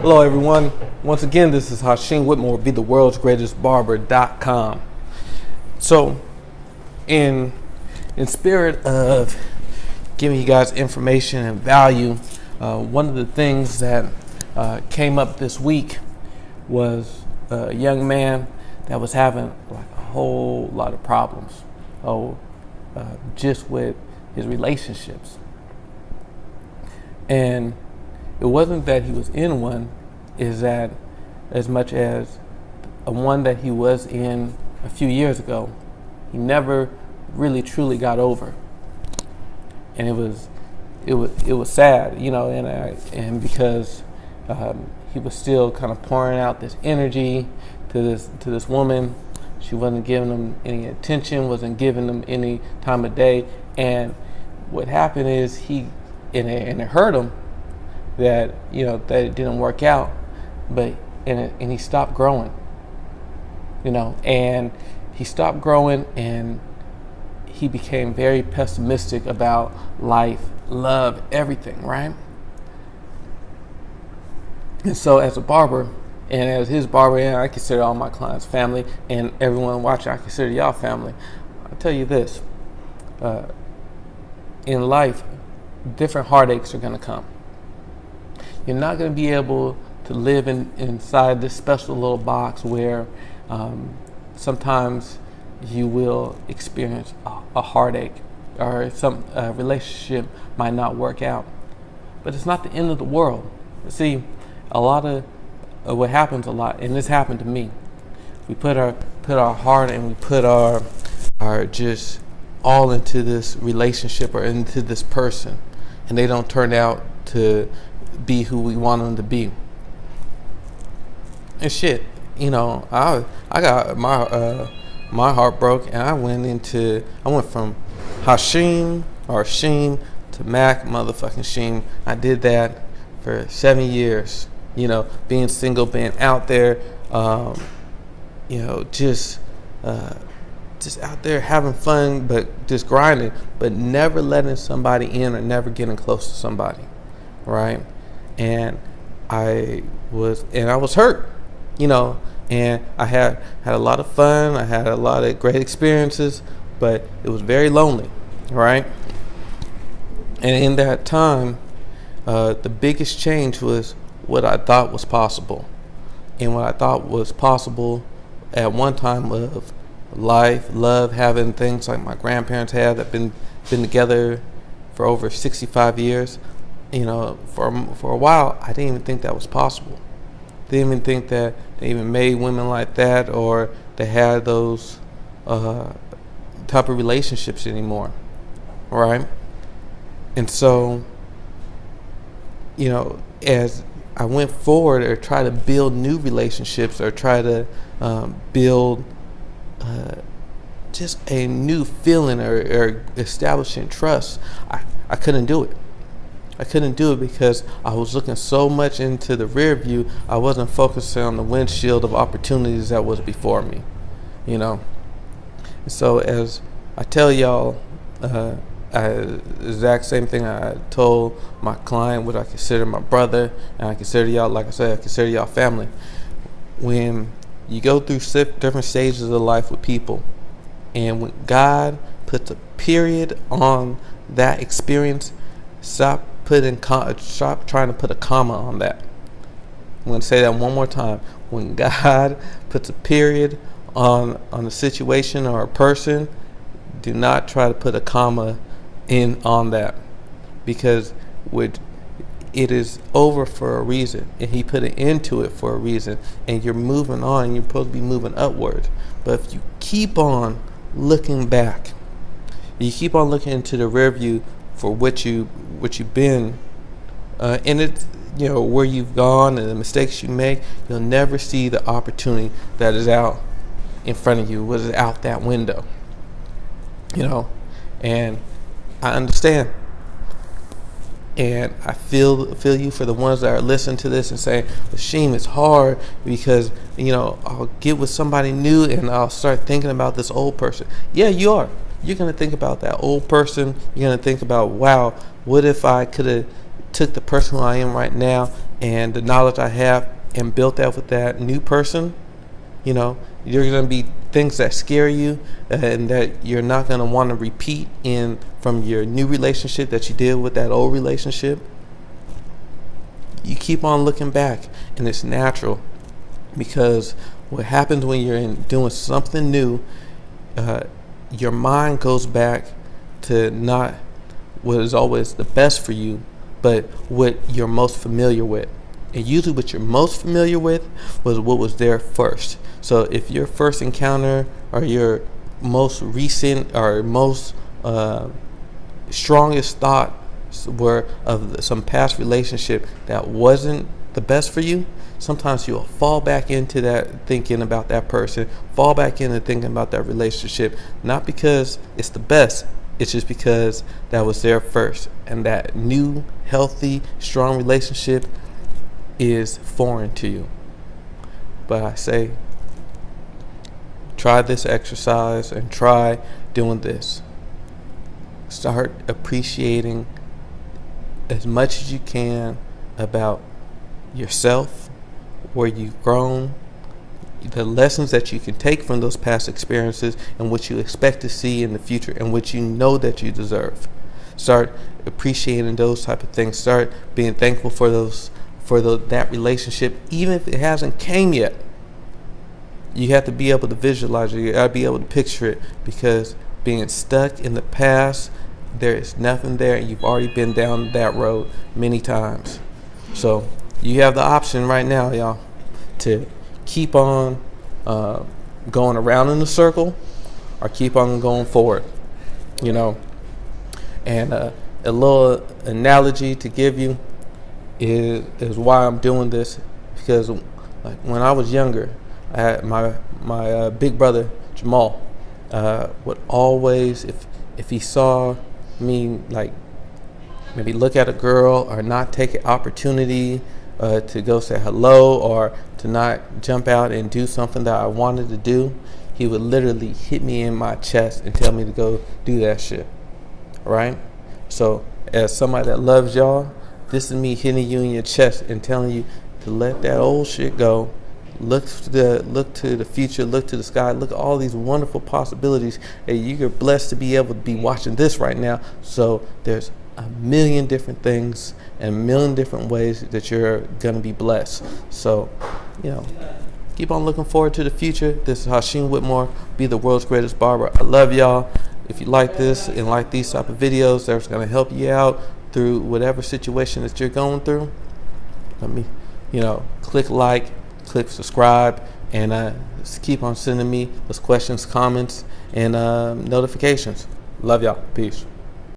Hello everyone. Once again, this is Hashim Whitmore, be the world's greatest barber.com. So in spirit of giving you guys information and value, one of the things that came up this week was a young man that was having like a whole lot of problems just with his relationships. And it wasn't that he was in one, is that as much as a one that he was in a few years ago, he never really truly got over. And it was sad, and because he was still kind of pouring out this energy to this woman. She wasn't giving him any attention, wasn't giving him any time of day. And what happened is it hurt him that that it didn't work out, but he stopped growing, and he stopped growing, and he became very pessimistic about life, love, everything, right? And so as a barber, and as his barber, and I consider all my clients family, and everyone watching, I consider y'all family. I'll tell you this, in life, different heartaches are going to come. You're not going to be able to live inside this special little box where sometimes you will experience a heartache, or some relationship might not work out. But it's not the end of the world. See, a lot of what happens a lot, and this happened to me, we put our heart and we put our just all into this relationship or into this person, and they don't turn out to be who we want them to be. And shit, I got my heart broke, and I went from Hashim or Sheem to Mac motherfucking Sheem. I did that for 7 years, being single, being out there, just out there having fun, but just grinding, but never letting somebody in or never getting close to somebody, right? And I was hurt, and I had a lot of fun. I had a lot of great experiences, but it was very lonely, right? And in that time, the biggest change was what I thought was possible. And what I thought was possible at one time of life, love, having things like my grandparents had that been together for over 65 years. For a while, I didn't even think that was possible. Didn't even think that they even made women like that, or they had those type of relationships anymore, right? And so, as I went forward or try to build new relationships or try to build just a new feeling or establishing trust, I couldn't do it. I couldn't do it because I was looking so much into the rear view. I wasn't focusing on the windshield of opportunities that was before me, And so as I tell y'all, exact same thing I told my client, what I consider my brother, and I consider y'all, like I said, I consider y'all family. When you go through different stages of life with people, and when God puts a period on that experience, stop trying to put a comma on that. I'm going to say that one more time. When God puts a period on a situation or a person, do not try to put a comma in on that, because it is over for a reason, and he put an end to it for a reason, and you're moving on, and you're supposed to be moving upward. But if you keep on looking back, you keep on looking into the rear view for what you've been, and it's where you've gone and the mistakes you make, you'll never see the opportunity that is out in front of you, what is out that window. And I understand, and I feel you for the ones that are listening to this and saying, Sheem, it's hard because I'll get with somebody new and I'll start thinking about this old person. Yeah, you are. You're going to think about that old person. You're going to think about, wow, what if I could have took the person who I am right now and the knowledge I have and built that with that new person, you know, you're going to be things that scare you and that you're not going to want to repeat in from your new relationship that you did with that old relationship. You keep on looking back, and it's natural, because what happens when you're doing something new, your mind goes back to not what is always the best for you, but what you're most familiar with. And usually what you're most familiar with was what was there first. So if your first encounter or your most recent or most strongest thought were of some past relationship that wasn't the best for you, sometimes you'll fall back into that thinking about that person, fall back into thinking about that relationship, not because it's the best, it's just because that was there first. And that new, healthy, strong relationship is foreign to you. But I say, try this exercise and try doing this. Start appreciating as much as you can about yourself, where you've grown, the lessons that you can take from those past experiences, and what you expect to see in the future, and what you know that you deserve. Start appreciating those type of things. Start being thankful for that relationship, even if it hasn't came yet. You have to be able to visualize it. You got to be able to picture it, because being stuck in the past, there is nothing there, and you've already been down that road many times. So you have the option right now, y'all, to keep on going around in a circle, or keep on going forward, you know. And a little analogy to give you is why I'm doing this, because like when I was younger, I had my big brother Jamal would always, if he saw me like maybe look at a girl or not take an opportunity to go say hello, or to not jump out and do something that I wanted to do, he would literally hit me in my chest and tell me to go do that shit. Right? So as somebody that loves y'all, this is me hitting you in your chest and telling you to let that old shit go. Look to the future, look to the sky, look at all these wonderful possibilities. And you're blessed to be able to be watching this right now. So there's a million different things and a million different ways that you're gonna be blessed. So, you know, keep on looking forward to the future. This is Hashim Whitmore, be the world's greatest barber. I love y'all. If you like this and like these type of videos that's gonna help you out through whatever situation that you're going through, let me, you know, click like, click subscribe, and just keep on sending me those questions, comments, and notifications. Love y'all. Peace.